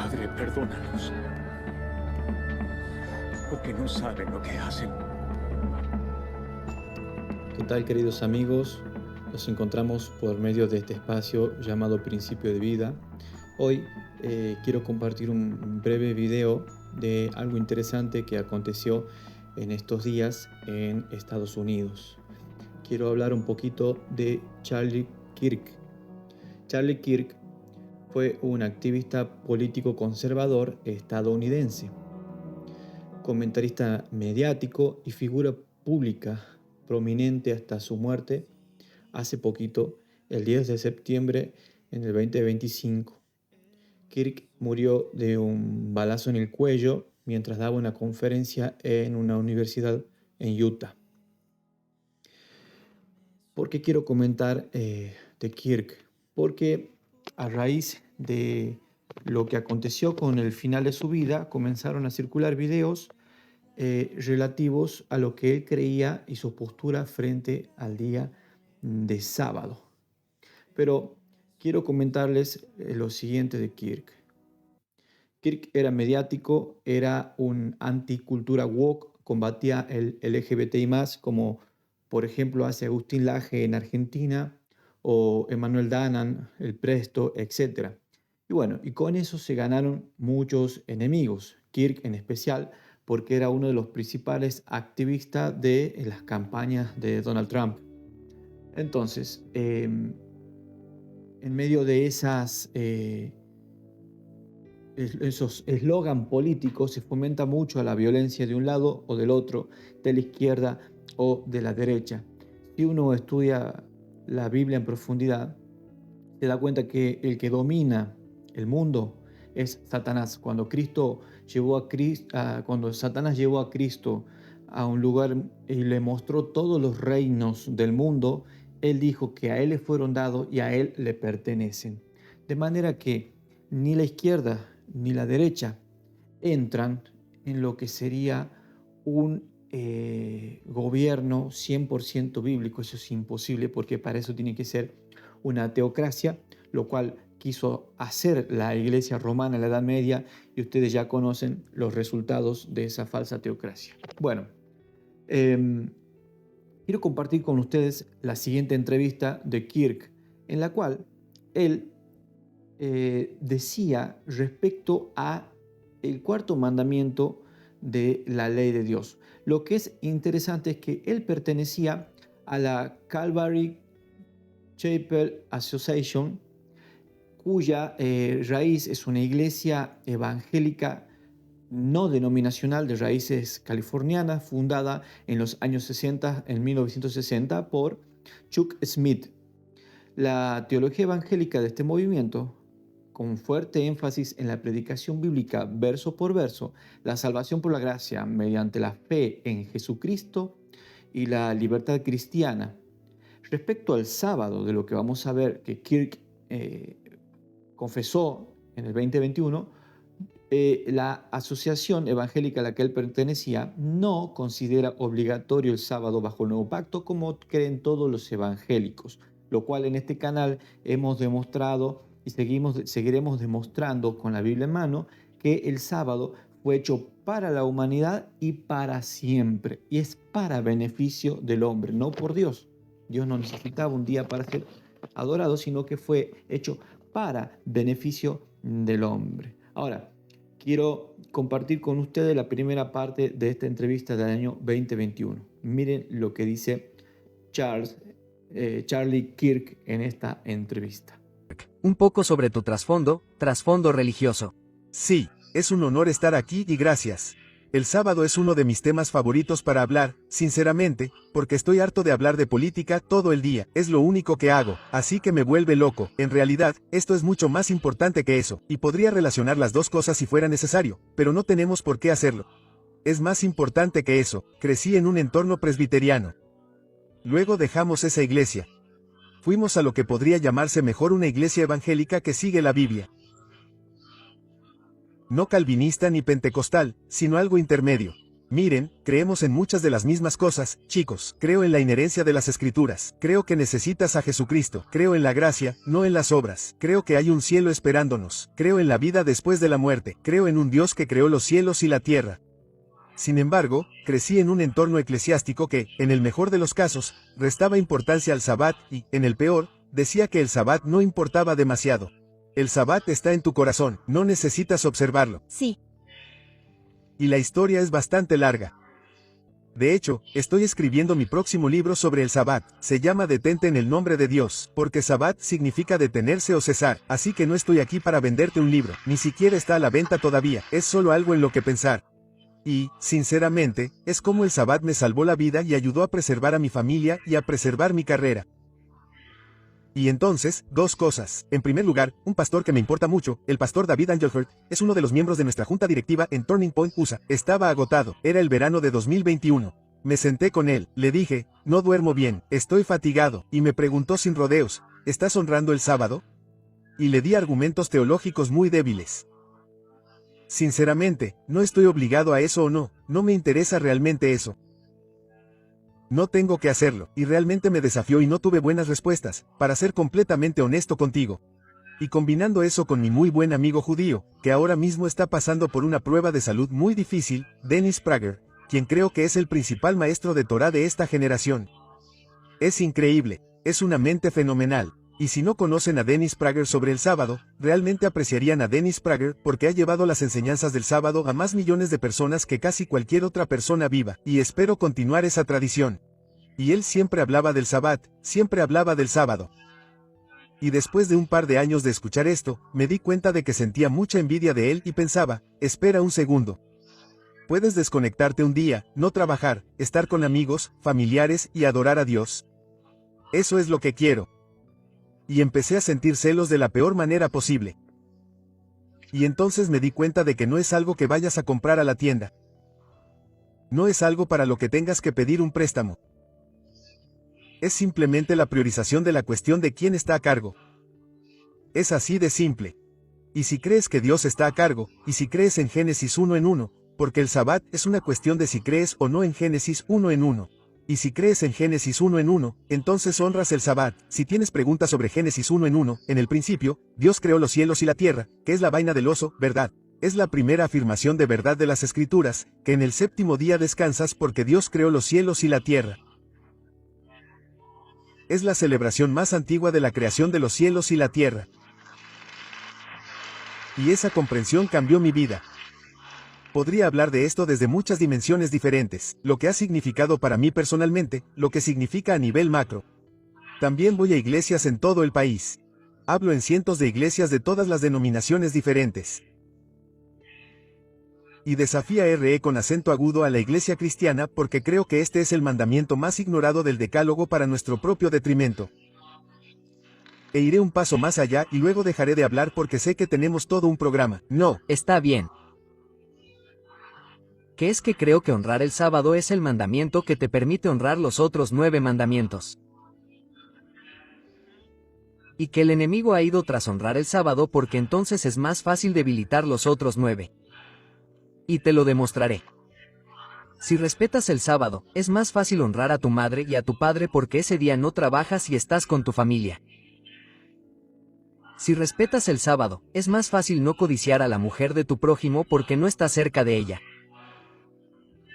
Padre, perdónalos, porque no saben lo que hacen. ¿Qué tal, queridos amigos? Nos encontramos por medio de este espacio llamado Principio de Vida. Hoy quiero compartir un breve video de algo interesante que aconteció en estos días en Estados Unidos. Quiero hablar un poquito de Charlie Kirk. Charlie Kirk fue un activista político conservador estadounidense, comentarista mediático y figura pública prominente hasta su muerte hace poquito, el 10 de septiembre en el 2025. Kirk murió de un balazo en el cuello mientras daba una conferencia en una universidad en Utah. ¿Por qué quiero comentar de Kirk? Porque a raíz de lo que aconteció con el final de su vida, comenzaron a circular videos relativos a lo que él creía y su postura frente al día de sábado. Pero quiero comentarles lo siguiente de Kirk. Kirk era mediático, era un anticultura woke, combatía el LGBTI+, como por ejemplo hace Agustín Laje en Argentina o Emmanuel Danan, el Presto, etc. Y bueno, y con eso se ganaron muchos enemigos, Kirk en especial, porque era uno de los principales activistas de las campañas de Donald Trump. Entonces, en medio de esos eslogan políticos se fomenta mucho a la violencia de un lado o del otro, de la izquierda o de la derecha. Si uno estudia la Biblia en profundidad, se da cuenta que el que domina el mundo es Satanás. Cuando Satanás llevó a Cristo a un lugar y le mostró todos los reinos del mundo, él dijo que a él le fueron dados y a él le pertenecen. De manera que ni la izquierda ni la derecha entran en lo que sería un gobierno 100% bíblico. Eso es imposible, porque para eso tiene que ser una teocracia, lo cual quiso hacer la Iglesia romana en la Edad Media, y ustedes ya conocen los resultados de esa falsa teocracia. Bueno, quiero compartir con ustedes la siguiente entrevista de Kirk, en la cual él decía respecto a el cuarto mandamiento de la ley de Dios. Lo que es interesante es que él pertenecía a la Calvary Chapel Association, cuya raíz es una iglesia evangélica no denominacional de raíces californianas, fundada en los años 60, en 1960, por Chuck Smith. La teología evangélica de este movimiento, con fuerte énfasis en la predicación bíblica verso por verso, la salvación por la gracia mediante la fe en Jesucristo y la libertad cristiana. Respecto al sábado, de lo que vamos a ver que Kirk confesó en el 2021, la asociación evangélica a la que él pertenecía no considera obligatorio el sábado bajo el nuevo pacto, como creen todos los evangélicos, lo cual en este canal hemos demostrado y seguiremos demostrando con la Biblia en mano que el sábado fue hecho para la humanidad y para siempre, y es para beneficio del hombre, no por Dios. Dios no necesitaba un día para ser adorado, sino que fue hecho para beneficio del hombre. Ahora, quiero compartir con ustedes la primera parte de esta entrevista del año 2021. Miren lo que dice Charlie Kirk en esta entrevista. Un poco sobre tu trasfondo religioso. Sí, es un honor estar aquí y gracias. El sábado es uno de mis temas favoritos para hablar, sinceramente, porque estoy harto de hablar de política todo el día. Es lo único que hago, así que me vuelve loco. En realidad, esto es mucho más importante que eso, y podría relacionar las dos cosas si fuera necesario, pero no tenemos por qué hacerlo. Es más importante que eso. Crecí en un entorno presbiteriano. Luego dejamos esa iglesia. Fuimos a lo que podría llamarse mejor una iglesia evangélica que sigue la Biblia. No calvinista ni pentecostal, sino algo intermedio. Miren, creemos en muchas de las mismas cosas, chicos. Creo en la inherencia de las escrituras. Creo que necesitas a Jesucristo. Creo en la gracia, no en las obras. Creo que hay un cielo esperándonos. Creo en la vida después de la muerte. Creo en un Dios que creó los cielos y la tierra. Sin embargo, crecí en un entorno eclesiástico que, en el mejor de los casos, restaba importancia al Sabbat y, en el peor, decía que el Sabbat no importaba demasiado. El Sabbat está en tu corazón, no necesitas observarlo. Sí. Y la historia es bastante larga. De hecho, estoy escribiendo mi próximo libro sobre el Sabbat. Se llama Detente en el nombre de Dios, porque Sabbat significa detenerse o cesar. Así que no estoy aquí para venderte un libro, ni siquiera está a la venta todavía, es solo algo en lo que pensar. Y, sinceramente, es como el Sabbat me salvó la vida y ayudó a preservar a mi familia y a preservar mi carrera. Y entonces, dos cosas. En primer lugar, un pastor que me importa mucho, el pastor David Angelhurt, es uno de los miembros de nuestra junta directiva en Turning Point, USA. Estaba agotado, era el verano de 2021. Me senté con él, le dije, no duermo bien, estoy fatigado, y me preguntó sin rodeos, ¿estás honrando el sábado? Y le di argumentos teológicos muy débiles. Sinceramente, no estoy obligado a eso o no me interesa realmente eso. No tengo que hacerlo, y realmente me desafió y no tuve buenas respuestas, para ser completamente honesto contigo. Y combinando eso con mi muy buen amigo judío, que ahora mismo está pasando por una prueba de salud muy difícil, Dennis Prager, quien creo que es el principal maestro de Torá de esta generación. Es increíble, es una mente fenomenal. Y si no conocen a Dennis Prager sobre el sábado, realmente apreciarían a Dennis Prager porque ha llevado las enseñanzas del sábado a más millones de personas que casi cualquier otra persona viva, y espero continuar esa tradición. Y él siempre hablaba del Sabbat, siempre hablaba del sábado. Y después de un par de años de escuchar esto, me di cuenta de que sentía mucha envidia de él y pensaba, espera un segundo. Puedes desconectarte un día, no trabajar, estar con amigos, familiares y adorar a Dios. Eso es lo que quiero. Y empecé a sentir celos de la peor manera posible. Y entonces me di cuenta de que no es algo que vayas a comprar a la tienda. No es algo para lo que tengas que pedir un préstamo. Es simplemente la priorización de la cuestión de quién está a cargo. Es así de simple. Y si crees que Dios está a cargo, y si crees en Génesis 1 en 1, porque el Sabbat es una cuestión de si crees o no en Génesis 1 en 1. Y si crees en Génesis 1 en 1, entonces honras el Sabbat. Si tienes preguntas sobre Génesis 1 en 1, en el principio, Dios creó los cielos y la tierra, que es la vaina del oso, ¿verdad? Es la primera afirmación de verdad de las Escrituras, que en el séptimo día descansas porque Dios creó los cielos y la tierra. Es la celebración más antigua de la creación de los cielos y la tierra. Y esa comprensión cambió mi vida. Podría hablar de esto desde muchas dimensiones diferentes, lo que ha significado para mí personalmente, lo que significa a nivel macro. También voy a iglesias en todo el país. Hablo en cientos de iglesias de todas las denominaciones diferentes. Y desafía RE con acento agudo a la iglesia cristiana porque creo que este es el mandamiento más ignorado del decálogo para nuestro propio detrimento. E iré un paso más allá y luego dejaré de hablar porque sé que tenemos todo un programa. No. Está bien. Que es que creo que honrar el sábado es el mandamiento que te permite honrar los otros 9 mandamientos. Y que el enemigo ha ido tras honrar el sábado porque entonces es más fácil debilitar los otros 9. Y te lo demostraré. Si respetas el sábado, es más fácil honrar a tu madre y a tu padre porque ese día no trabajas y estás con tu familia. Si respetas el sábado, es más fácil no codiciar a la mujer de tu prójimo porque no estás cerca de ella.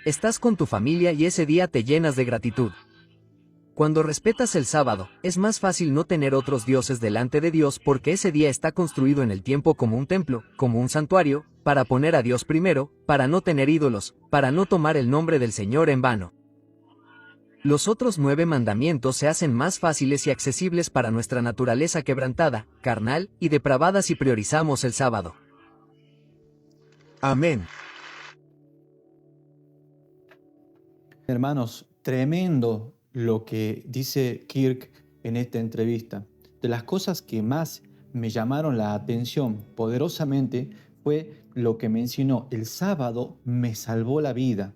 Estás con tu familia y ese día te llenas de gratitud. Cuando respetas el sábado, es más fácil no tener otros dioses delante de Dios porque ese día está construido en el tiempo como un templo, como un santuario, para poner a Dios primero, para no tener ídolos, para no tomar el nombre del Señor en vano. Los otros 9 mandamientos se hacen más fáciles y accesibles para nuestra naturaleza quebrantada, carnal y depravada si priorizamos el sábado. Amén. Hermanos, tremendo lo que dice Kirk en esta entrevista. De las cosas que más me llamaron la atención poderosamente fue lo que mencionó: el sábado me salvó la vida.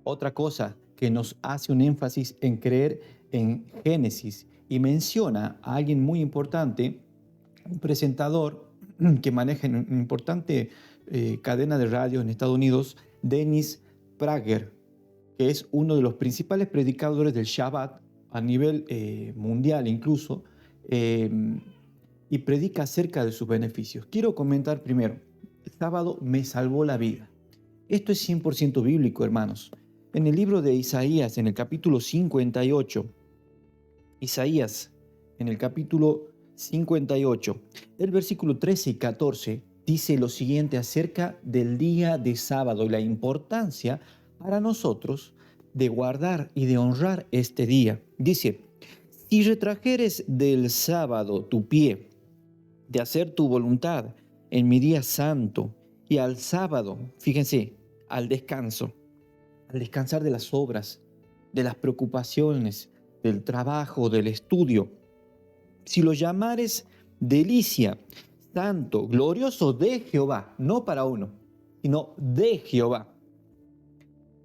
Otra cosa que nos hace un énfasis en creer en Génesis y menciona a alguien muy importante, un presentador que maneja una importante cadena de radio en Estados Unidos, Dennis Prager, que es uno de los principales predicadores del Shabbat a nivel mundial incluso, y predica acerca de sus beneficios. Quiero comentar primero, el sábado me salvó la vida. Esto es 100% bíblico, hermanos. En el libro de Isaías, en el capítulo 58, Isaías, en el capítulo 58, el versículo 13 y 14, dice lo siguiente acerca del día de sábado y la importancia para nosotros de guardar y de honrar este día. Dice, si retrajeres del sábado tu pie, de hacer tu voluntad en mi día santo, y al sábado, fíjense, al descansar de las obras, de las preocupaciones, del trabajo, del estudio, si lo llamares delicia, santo, glorioso de Jehová, no para uno, sino de Jehová.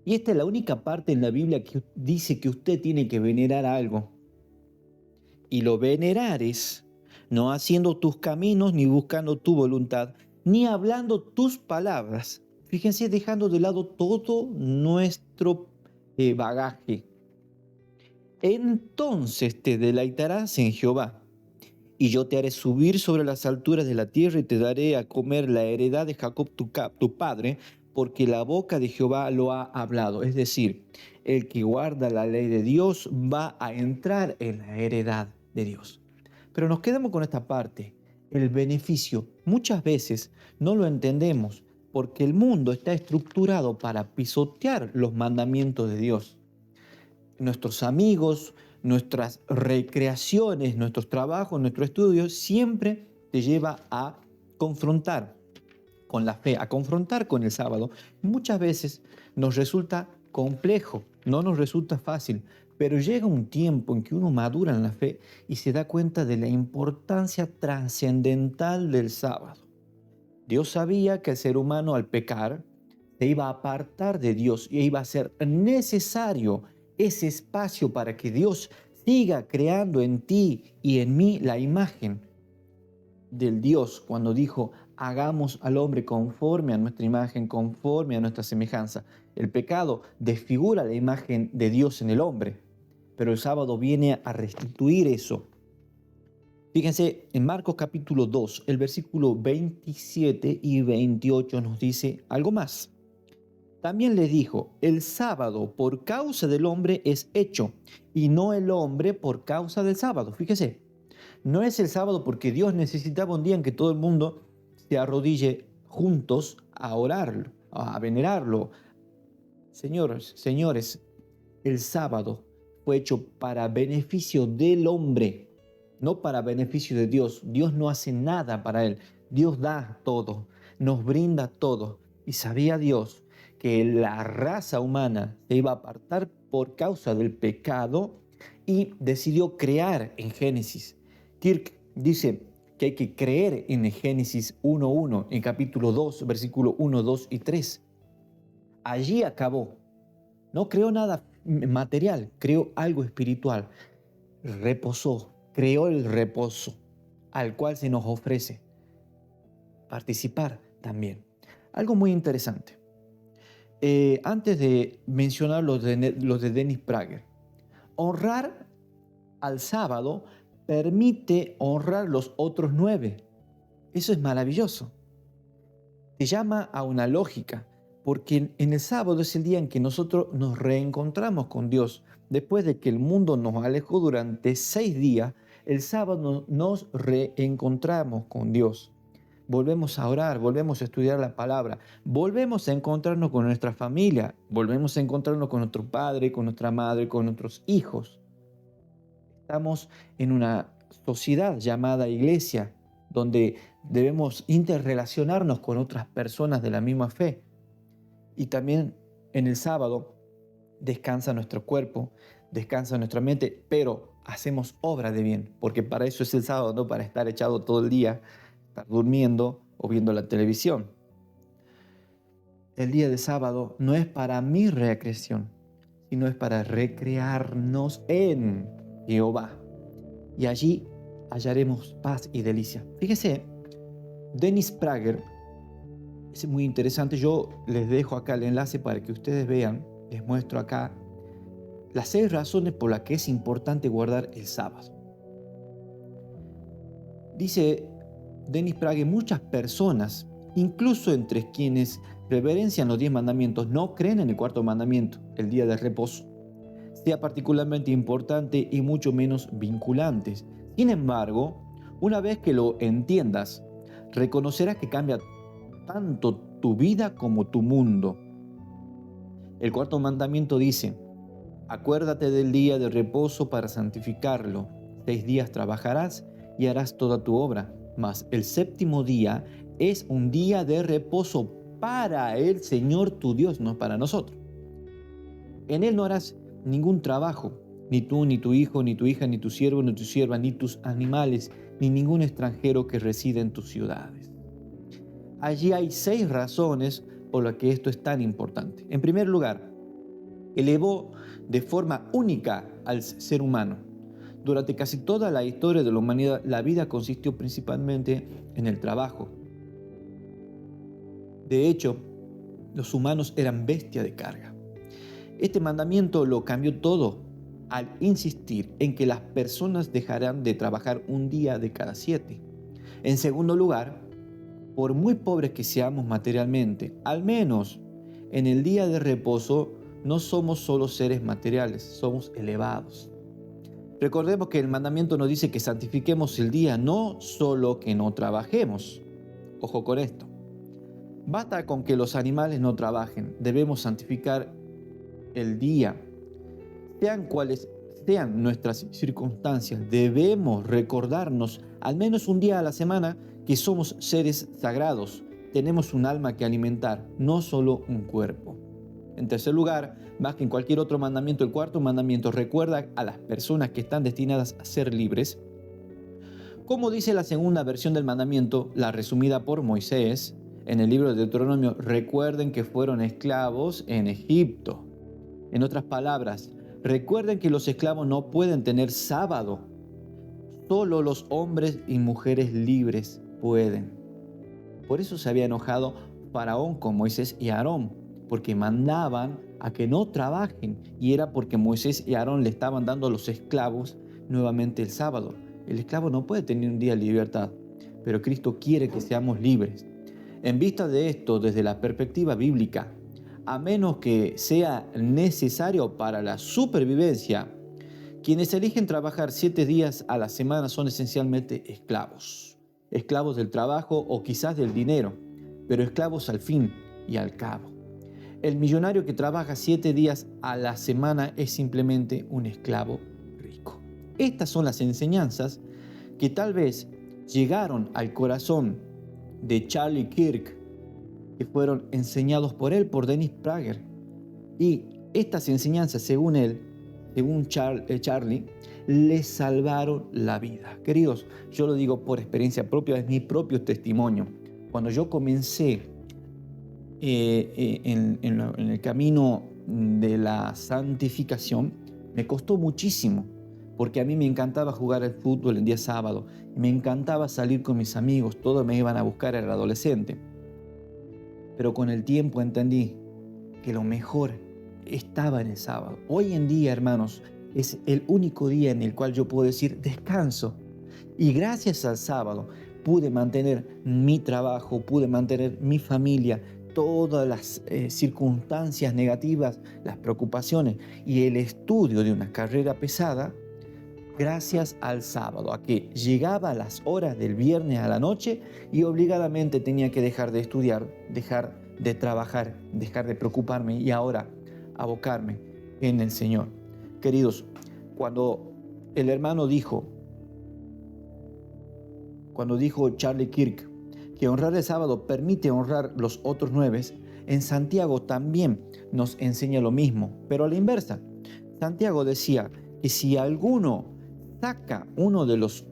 Y esta es la única parte en la Biblia que dice que usted tiene que venerar algo. Y lo venerares, no haciendo tus caminos, ni buscando tu voluntad, ni hablando tus palabras. Fíjense, dejando de lado todo nuestro bagaje. Entonces te deleitarás en Jehová, y yo te haré subir sobre las alturas de la tierra y te daré a comer la heredad de Jacob tu padre, porque la boca de Jehová lo ha hablado. Es decir, el que guarda la ley de Dios va a entrar en la heredad de Dios. Pero nos quedamos con esta parte, el beneficio. Muchas veces no lo entendemos porque el mundo está estructurado para pisotear los mandamientos de Dios. Nuestros amigos, nuestras recreaciones, nuestros trabajos, nuestro estudio, siempre te lleva a confrontar con la fe, a confrontar con el sábado. Muchas veces nos resulta complejo, no nos resulta fácil, pero llega un tiempo en que uno madura en la fe y se da cuenta de la importancia trascendental del sábado. Dios sabía que el ser humano al pecar se iba a apartar de Dios y iba a ser necesario ese espacio para que Dios siga creando en ti y en mí la imagen del Dios cuando dijo, hagamos al hombre conforme a nuestra imagen, conforme a nuestra semejanza. El pecado desfigura la imagen de Dios en el hombre, pero el sábado viene a restituir eso. Fíjense, en Marcos capítulo 2, el versículo 27 y 28 nos dice algo más. También les dijo, el sábado por causa del hombre es hecho, y no el hombre por causa del sábado. Fíjese, no es el sábado porque Dios necesitaba un día en que todo el mundo se arrodille juntos a orarlo, a venerarlo. Señores, el sábado fue hecho para beneficio del hombre, no para beneficio de Dios. Dios no hace nada para él. Dios da todo, nos brinda todo. Y sabía Dios que la raza humana se iba a apartar por causa del pecado y decidió crear en Génesis. Kirk dice que hay que creer en Génesis 1:1, en capítulo 2, versículo 1, 2 y 3. Allí acabó. No creó nada material, creó algo espiritual. Reposó, creó el reposo al cual se nos ofrece participar también. Algo muy interesante. Antes de mencionar los de Dennis Prager, honrar al sábado permite honrar los otros 9. Eso es maravilloso. Te llama a una lógica, porque en el sábado es el día en que nosotros nos reencontramos con Dios. Después de que el mundo nos alejó durante 6 días, el sábado nos reencontramos con Dios. Volvemos a orar, volvemos a estudiar la palabra, volvemos a encontrarnos con nuestra familia, volvemos a encontrarnos con nuestro padre, con nuestra madre, con nuestros hijos. Estamos en una sociedad llamada iglesia, donde debemos interrelacionarnos con otras personas de la misma fe. Y también en el sábado descansa nuestro cuerpo, descansa nuestra mente, pero hacemos obra de bien, porque para eso es el sábado, no para estar echado todo el día, estar durmiendo o viendo la televisión. El día de sábado no es para mi recreación, sino es para recrearnos en Jehová. Y allí hallaremos paz y delicia. Fíjese, Dennis Prager Es muy interesante. Yo les dejo acá el enlace para que ustedes vean. Les muestro acá las 6 razones por las que es importante guardar el sábado. Dice Dennis Prager, muchas personas, incluso entre quienes reverencian los 10 mandamientos, no creen en el cuarto mandamiento, el día de reposo, sea particularmente importante y mucho menos vinculante. Sin embargo, una vez que lo entiendas, reconocerás que cambia tanto tu vida como tu mundo. El cuarto mandamiento dice: acuérdate del día de reposo para santificarlo. 6 días trabajarás y harás toda tu obra, mas el séptimo día es un día de reposo para el Señor tu Dios, no para nosotros. En él no harás ningún trabajo, ni tú, ni tu hijo, ni tu hija, ni tu siervo, ni tu sierva, ni tus animales, ni ningún extranjero que reside en tus ciudades. Allí hay 6 razones por las que esto es tan importante. En primer lugar, elevó de forma única al ser humano. Durante casi toda la historia de la humanidad, la vida consistió principalmente en el trabajo. De hecho, los humanos eran bestia de carga. Este mandamiento lo cambió todo al insistir en que las personas dejarán de trabajar un día de cada 7. En segundo lugar, por muy pobres que seamos materialmente, al menos en el día de reposo no somos solo seres materiales, somos elevados. Recordemos que el mandamiento nos dice que santifiquemos el día, no solo que no trabajemos. Ojo con esto. Basta con que los animales no trabajen, debemos santificar el día. Sean cuales sean nuestras circunstancias, debemos recordarnos al menos un día a la semana que somos seres sagrados. Tenemos un alma que alimentar, no solo un cuerpo. En tercer lugar, más que en cualquier otro mandamiento, el cuarto mandamiento recuerda a las personas que están destinadas a ser libres. Como dice la segunda versión del mandamiento, la resumida por Moisés en el libro de Deuteronomio: recuerden que fueron esclavos en Egipto. En otras palabras, recuerden que los esclavos no pueden tener sábado. Solo los hombres y mujeres libres pueden. Por eso se había enojado Faraón con Moisés y Aarón, porque mandaban a que no trabajen, y era porque Moisés y Aarón le estaban dando a los esclavos nuevamente el sábado. El esclavo no puede tener un día de libertad, pero Cristo quiere que seamos libres. En vista de esto, desde la perspectiva bíblica, a menos que sea necesario para la supervivencia, quienes eligen trabajar 7 días a la semana son esencialmente esclavos. Esclavos del trabajo o quizás del dinero, pero esclavos al fin y al cabo. El millonario que trabaja 7 días a la semana es simplemente un esclavo rico. Estas son las enseñanzas que tal vez llegaron al corazón de Charlie Kirk, que fueron enseñados por él, por Dennis Prager. Y estas enseñanzas, según él, según Charlie, le salvaron la vida. Queridos, yo lo digo por experiencia propia, es mi propio testimonio. Cuando yo comencé en el camino de la santificación, me costó muchísimo, porque a mí me encantaba jugar al fútbol el día sábado, me encantaba salir con mis amigos, todos me iban a buscar, era adolescente. Pero con el tiempo entendí que lo mejor estaba en el sábado. Hoy en día, hermanos, es el único día en el cual yo puedo decir descanso. Y gracias al sábado pude mantener mi trabajo, pude mantener mi familia, todas las circunstancias negativas, las preocupaciones y el estudio de una carrera pesada, gracias al sábado, a que llegaba a las horas del viernes a la noche y obligadamente tenía que dejar de estudiar, dejar de trabajar, dejar de preocuparme y ahora abocarme en el Señor. Queridos, cuando el hermano dijo Charlie Kirk que honrar el sábado permite honrar los otros 9, en Santiago también nos enseña lo mismo, pero a la inversa. Santiago decía que si alguno saca uno de los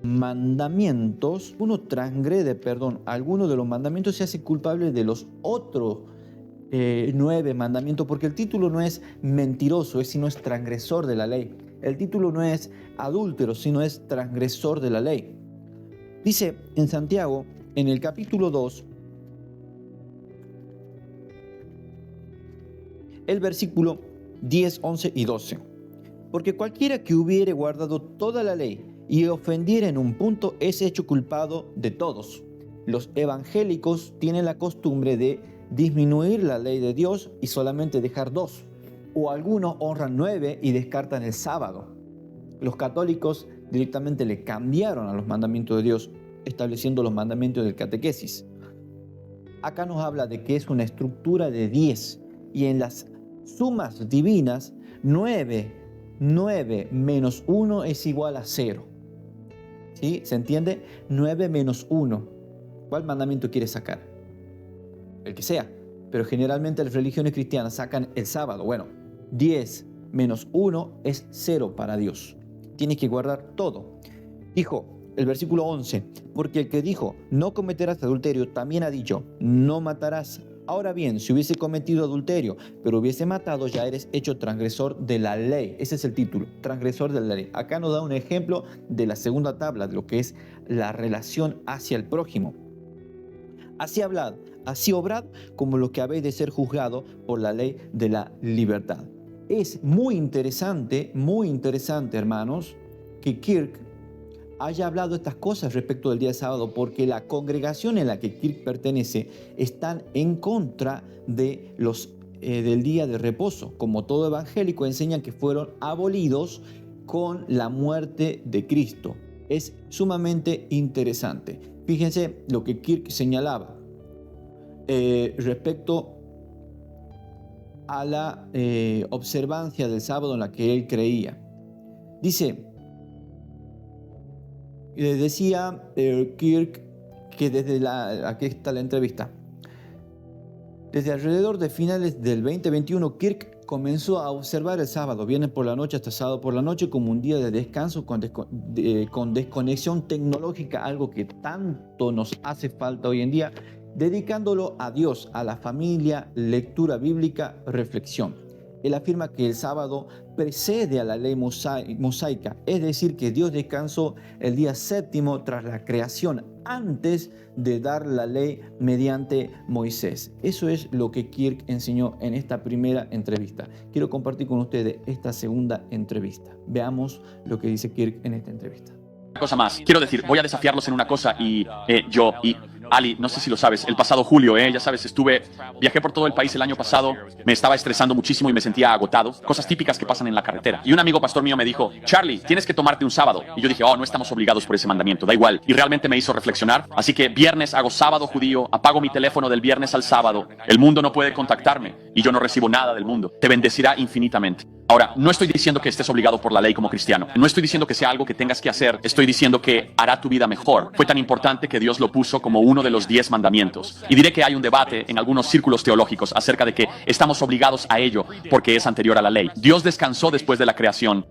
mandamientos, uno transgrede, alguno de los mandamientos, se hace culpable de los otros 9 mandamientos, porque el título no es mentiroso, sino es transgresor de la ley. El título no es adúltero, sino es transgresor de la ley. Dice en Santiago en el capítulo 2, el versículo 10, 11 y 12. Porque cualquiera que hubiere guardado toda la ley y ofendiere en un punto es hecho culpado de todos. Los evangélicos tienen la costumbre de disminuir la ley de Dios y solamente dejar 2. O algunos honran 9 y descartan el sábado. Los católicos directamente le cambiaron a los mandamientos de Dios, estableciendo los mandamientos del catequesis. Acá nos habla de que es una estructura de 10 y en las sumas divinas 9 menos 1 es igual a 0. ¿Sí? ¿Se entiende? 9 menos 1. ¿Cuál mandamiento quieres sacar? El que sea. Pero generalmente las religiones cristianas sacan el sábado. Bueno, 10 menos 1 es 0 para Dios. Tienes que guardar todo. Dijo el versículo 11, porque el que dijo, no cometerás adulterio, también ha dicho, no matarás. Ahora bien, si hubiese cometido adulterio, pero hubiese matado, ya eres hecho transgresor de la ley. Ese es el título, transgresor de la ley. Acá nos da un ejemplo de la segunda tabla, de lo que es la relación hacia el prójimo. Así hablad, así obrad, como lo que habéis de ser juzgado por la ley de la libertad. Es muy interesante, hermanos, que Kirk haya hablado estas cosas respecto del día de sábado, porque la congregación en la que Kirk pertenece están en contra de del día de reposo. Como todo evangélico, enseñan que fueron abolidos con la muerte de Cristo. Es sumamente interesante. Fíjense lo que Kirk señalaba respecto a la observancia del sábado en la que él creía. Decía Kirk que aquí está la entrevista, desde alrededor de finales del 2021, Kirk comenzó a observar el sábado, viernes por la noche hasta sábado por la noche, como un día de descanso con desconexión tecnológica, algo que tanto nos hace falta hoy en día, dedicándolo a Dios, a la familia, lectura bíblica, reflexión. Él afirma que el sábado precede a la ley mosaica, es decir, que Dios descansó el día séptimo tras la creación, antes de dar la ley mediante Moisés. Eso es lo que Kirk enseñó en esta primera entrevista. Quiero compartir con ustedes esta segunda entrevista. Veamos lo que dice Kirk en esta entrevista. Una cosa más, quiero decir, voy a desafiarlos en una cosa y Ali, no sé si lo sabes, el pasado julio, ya sabes, viajé por todo el país el año pasado, me estaba estresando muchísimo y me sentía agotado, cosas típicas que pasan en la carretera. Y un amigo pastor mío me dijo, Charlie, tienes que tomarte un sábado. Y yo dije, no estamos obligados por ese mandamiento, da igual. Y realmente me hizo reflexionar, así que viernes hago sábado judío, apago mi teléfono del viernes al sábado, el mundo no puede contactarme y yo no recibo nada del mundo, te bendecirá infinitamente. Ahora, no estoy diciendo que estés obligado por la ley como cristiano. No estoy diciendo que sea algo que tengas que hacer. Estoy diciendo que hará tu vida mejor. Fue tan importante que Dios lo puso como uno de los 10 mandamientos. Y diré que hay un debate en algunos círculos teológicos acerca de que estamos obligados a ello porque es anterior a la ley. Dios descansó después de la creación.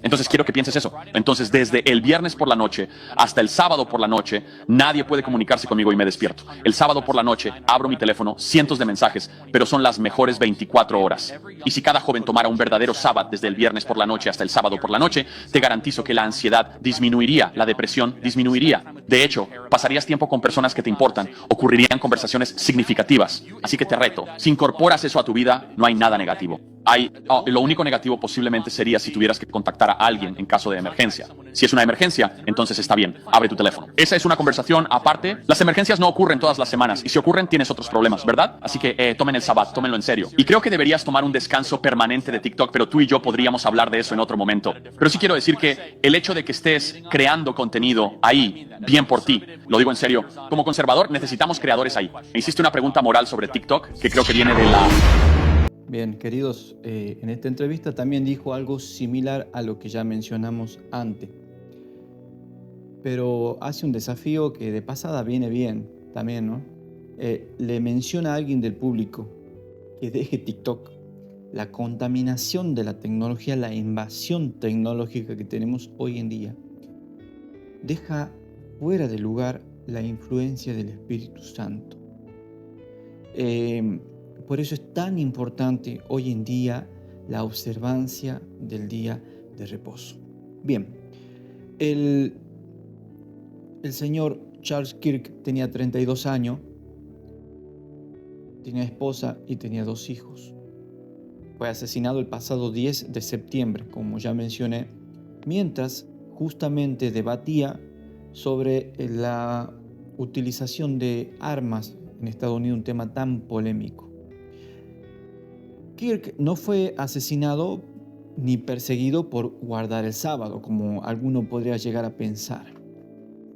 Entonces quiero que pienses eso. Entonces desde el viernes por la noche hasta el sábado por la noche, nadie puede comunicarse conmigo y me despierto. El sábado por la noche abro mi teléfono, cientos de mensajes, pero son las mejores 24 horas. Y si cada joven tomara un verdadero sábado desde el viernes por la noche hasta el sábado por la noche, te garantizo que la ansiedad disminuiría, la depresión disminuiría. De hecho, pasarías tiempo con personas que te importan, ocurrirían conversaciones significativas. Así que te reto, si incorporas eso a tu vida, no hay nada negativo. Lo único negativo posiblemente sería si tuvieras que contactar a alguien en caso de emergencia. Si es una emergencia, entonces está bien, abre tu teléfono. Esa es una conversación aparte. Las emergencias no ocurren todas las semanas y si ocurren tienes otros problemas, ¿verdad? Así que tomen el sabbat, tómenlo en serio. Y creo que deberías tomar un descanso permanente de TikTok, pero tú y yo podríamos hablar de eso en otro momento. Pero sí quiero decir que el hecho de que estés creando contenido ahí, bien por ti, lo digo en serio, como conservador necesitamos creadores ahí. Me hiciste una pregunta moral sobre TikTok que creo que viene de la... Bien, queridos, en esta entrevista también dijo algo similar a lo que ya mencionamos antes. Pero hace un desafío que de pasada viene bien también, ¿no? Le menciona a alguien del público que deje TikTok. La contaminación de la tecnología, la invasión tecnológica que tenemos hoy en día, deja fuera de lugar la influencia del Espíritu Santo. Por eso es tan importante hoy en día la observancia del día de reposo. Bien, el señor Charles Kirk tenía 32 años, tenía esposa y tenía 2 hijos. Fue asesinado el pasado 10 de septiembre, como ya mencioné, mientras justamente debatía sobre la utilización de armas en Estados Unidos, un tema tan polémico. Kirk no fue asesinado ni perseguido por guardar el sábado, como alguno podría llegar a pensar,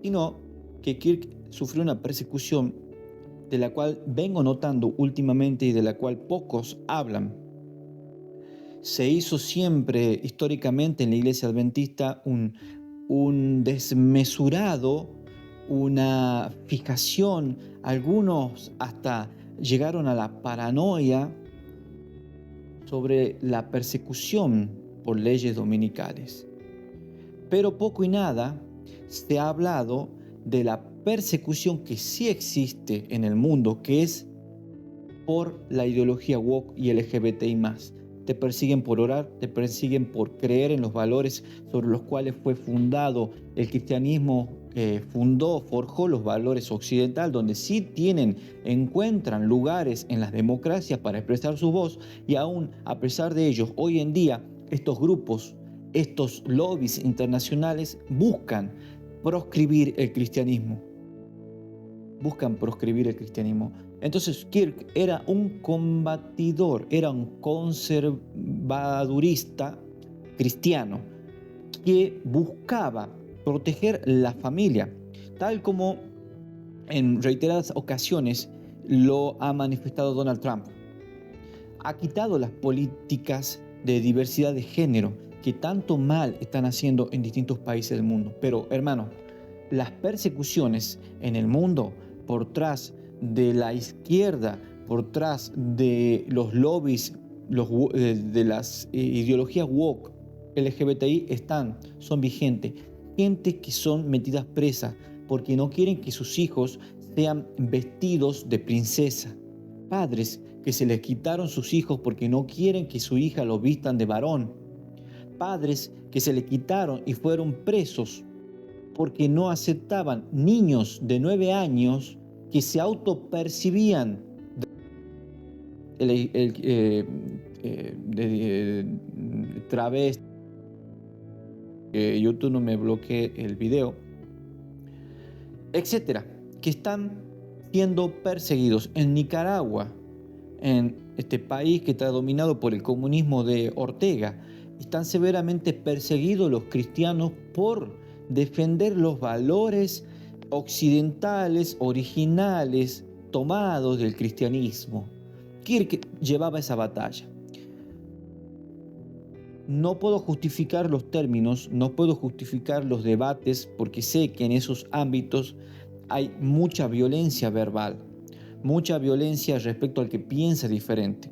sino que Kirk sufrió una persecución de la cual vengo notando últimamente y de la cual pocos hablan. Se hizo siempre históricamente en la iglesia adventista un desmesurado, una fijación, algunos hasta llegaron a la paranoia sobre la persecución por leyes dominicales. Pero poco y nada se ha hablado de la persecución que sí existe en el mundo, que es por la ideología woke y LGBTI+. Te persiguen por orar, te persiguen por creer en los valores sobre los cuales fue fundado el cristianismo, forjó los valores occidentales, donde sí encuentran lugares en las democracias para expresar su voz, y aún a pesar de ellos, hoy en día estos grupos, estos lobbies internacionales buscan proscribir el cristianismo. Entonces Kirk era un combatidor, era un conservadurista cristiano que buscaba proteger la familia, tal como en reiteradas ocasiones lo ha manifestado Donald Trump. Ha quitado las políticas de diversidad de género que tanto mal están haciendo en distintos países del mundo. Pero, hermano, las persecuciones en el mundo por tras de la izquierda, por tras de los lobbies, de las ideologías woke, LGBTI, son vigentes. Gente que son metidas presas porque no quieren que sus hijos sean vestidos de princesa. Padres que se les quitaron sus hijos porque no quieren que su hija lo vistan de varón. Padres que se les quitaron y fueron presos porque no aceptaban niños de 9 años que se autopercibían travesti. YouTube no me bloquee el video, etcétera, que están siendo perseguidos en Nicaragua, en este país que está dominado por el comunismo de Ortega. Están severamente perseguidos los cristianos por defender los valores occidentales, originales, tomados del cristianismo. Kirk llevaba esa batalla. No puedo justificar los términos, no puedo justificar los debates, porque sé que en esos ámbitos hay mucha violencia verbal, mucha violencia respecto al que piensa diferente.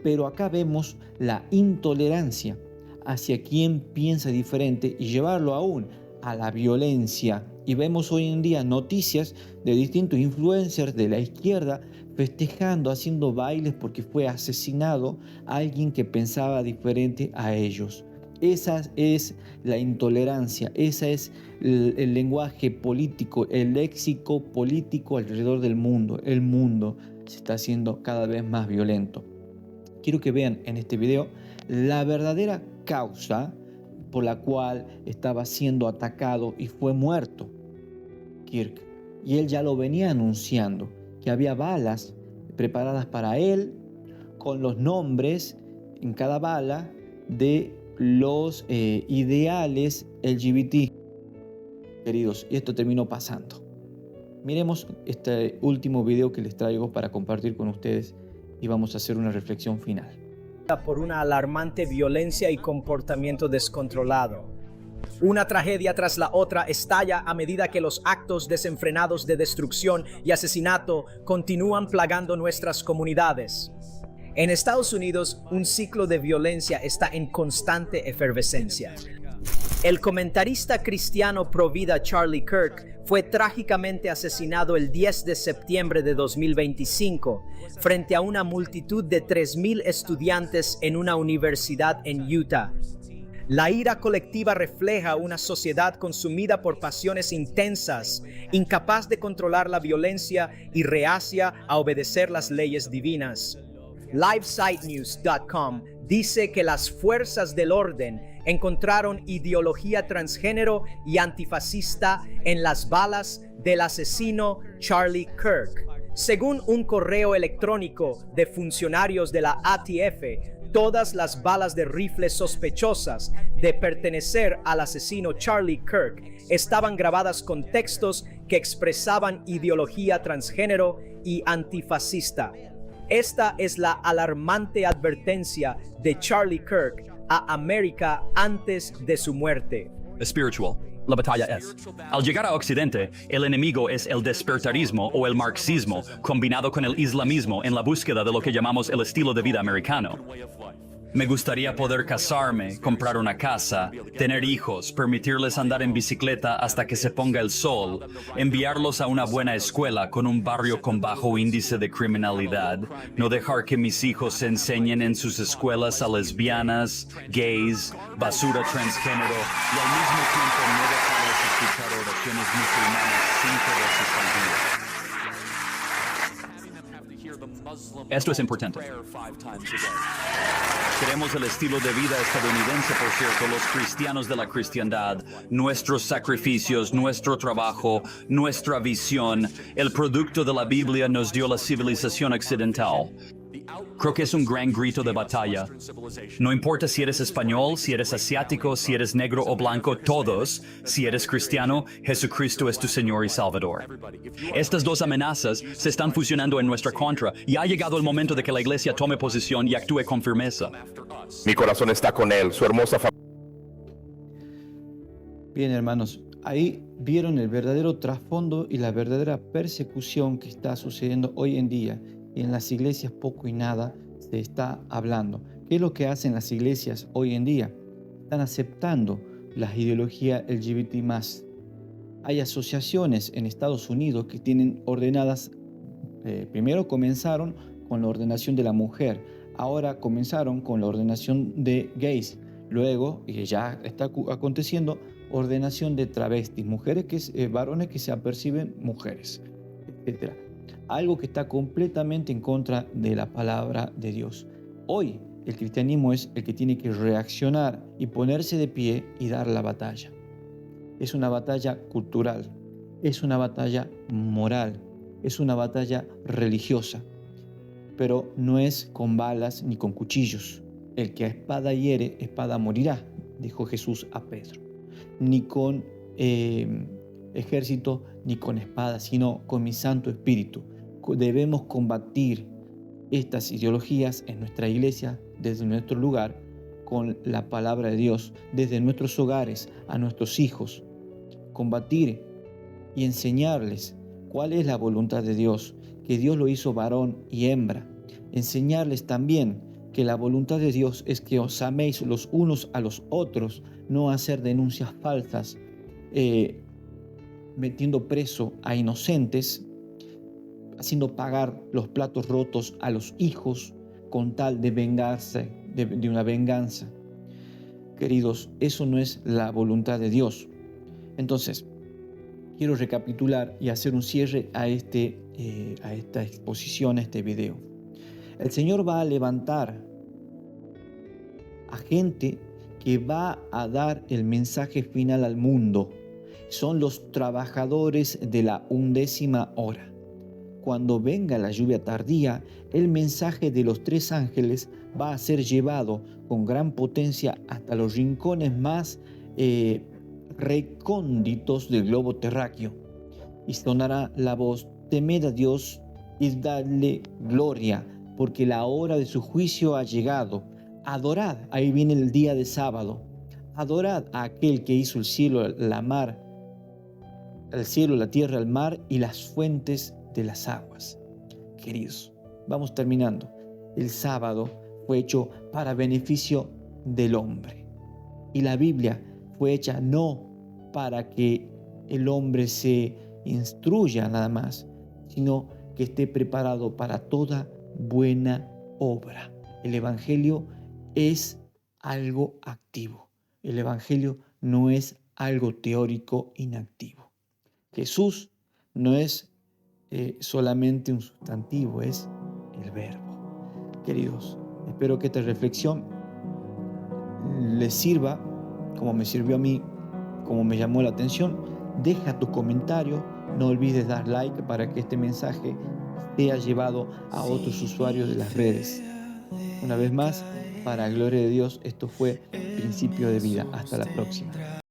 Pero acá vemos la intolerancia hacia quien piensa diferente y llevarlo aún a la violencia. Y vemos hoy en día noticias de distintos influencers de la izquierda festejando, haciendo bailes porque fue asesinado alguien que pensaba diferente a ellos. Esa es la intolerancia, ese es el lenguaje político, el léxico político alrededor del mundo. El mundo se está haciendo cada vez más violento. Quiero que vean en este video la verdadera causa por la cual estaba siendo atacado y fue muerto Kirk. Y él ya lo venía anunciando, que había balas preparadas para él con los nombres en cada bala de los ideales LGBT, queridos, y esto terminó pasando. Miremos este último video que les traigo para compartir con ustedes y vamos a hacer una reflexión final. Por una alarmante violencia y comportamiento descontrolado. Una tragedia tras la otra estalla a medida que los actos desenfrenados de destrucción y asesinato continúan plagando nuestras comunidades. En Estados Unidos, un ciclo de violencia está en constante efervescencia. El comentarista cristiano pro vida Charlie Kirk fue trágicamente asesinado el 10 de septiembre de 2025 frente a una multitud de 3,000 estudiantes en una universidad en Utah. La ira colectiva refleja una sociedad consumida por pasiones intensas, incapaz de controlar la violencia y reacia a obedecer las leyes divinas. LiveSiteNews.com dice que las fuerzas del orden encontraron ideología transgénero y antifascista en las balas del asesino Charlie Kirk. Según un correo electrónico de funcionarios de la ATF, todas las balas de rifle sospechosas de pertenecer al asesino Charlie Kirk estaban grabadas con textos que expresaban ideología transgénero y antifascista. Esta es la alarmante advertencia de Charlie Kirk a América antes de su muerte. Espiritual. La batalla es. Al llegar a Occidente, el enemigo es el despertarismo o el marxismo combinado con el islamismo en la búsqueda de lo que llamamos el estilo de vida americano. Me gustaría poder casarme, comprar una casa, tener hijos, permitirles andar en bicicleta hasta que se ponga el sol, enviarlos a una buena escuela con un barrio con bajo índice de criminalidad, no dejar que mis hijos se enseñen en sus escuelas a lesbianas, gays, basura transgénero y al mismo tiempo no dejarles escuchar oraciones musulmanas 5 veces al día. Esto es importante. Queremos el estilo de vida estadounidense, por cierto, los cristianos de la cristiandad, nuestros sacrificios, nuestro trabajo, nuestra visión. El producto de la Biblia nos dio la civilización occidental. Creo que es un gran grito de batalla. No importa si eres español, si eres asiático, si eres negro o blanco, todos, si eres cristiano, Jesucristo es tu Señor y Salvador. Estas dos amenazas se están fusionando en nuestra contra y ha llegado el momento de que la Iglesia tome posición y actúe con firmeza. Mi corazón está con él, su hermosa familia. Bien, hermanos, ahí vieron el verdadero trasfondo y la verdadera persecución que está sucediendo hoy en día. Y en las iglesias poco y nada se está hablando. ¿Qué es lo que hacen las iglesias hoy en día? Están aceptando la ideología LGBT+. Hay asociaciones en Estados Unidos que tienen ordenadas, primero comenzaron con la ordenación de la mujer, ahora comenzaron con la ordenación de gays, luego, y ya está aconteciendo, ordenación de travestis, varones que se aperciben mujeres, etc. Algo que está completamente en contra de la palabra de Dios. Hoy el cristianismo es el que tiene que reaccionar y ponerse de pie y dar la batalla. Es una batalla cultural, es una batalla moral, es una batalla religiosa, pero no es con balas ni con cuchillos. El que a espada hiere, espada morirá, dijo Jesús a Pedro. Ni con ejército ni con espada, sino con mi Santo Espíritu. Debemos combatir estas ideologías en nuestra iglesia, desde nuestro lugar, con la palabra de Dios, desde nuestros hogares a nuestros hijos. Combatir y enseñarles cuál es la voluntad de Dios, que Dios lo hizo varón y hembra. Enseñarles también que la voluntad de Dios es que os améis los unos a los otros, no hacer denuncias falsas, metiendo preso a inocentes, haciendo pagar los platos rotos a los hijos con tal de vengarse, de una venganza. Queridos, eso no es la voluntad de Dios. Entonces, quiero recapitular y hacer un cierre a esta exposición, a este video. El Señor va a levantar a gente que va a dar el mensaje final al mundo. Son los trabajadores de la 11ª hora. Cuando venga la lluvia tardía, el mensaje de los 3 ángeles va a ser llevado con gran potencia hasta los rincones más recónditos del globo terráqueo. Y sonará la voz: temed a Dios y dadle gloria, porque la hora de su juicio ha llegado. Adorad, ahí viene el día de sábado. Adorad a aquel que hizo el cielo, la mar, el cielo, la tierra, el mar y las fuentes de las aguas. Queridos, vamos terminando. El sábado fue hecho para beneficio del hombre. Y la Biblia fue hecha no para que el hombre se instruya nada más, sino que esté preparado para toda buena obra. El Evangelio es algo activo. El Evangelio no es algo teórico inactivo. Jesús no es solamente un sustantivo, es el verbo. Queridos, espero que esta reflexión les sirva como me sirvió a mí, como me llamó la atención. Deja tu comentario, no olvides dar like para que este mensaje sea llevado a otros usuarios de las redes. Una vez más, para la gloria de Dios, esto fue Principio de Vida. Hasta la próxima.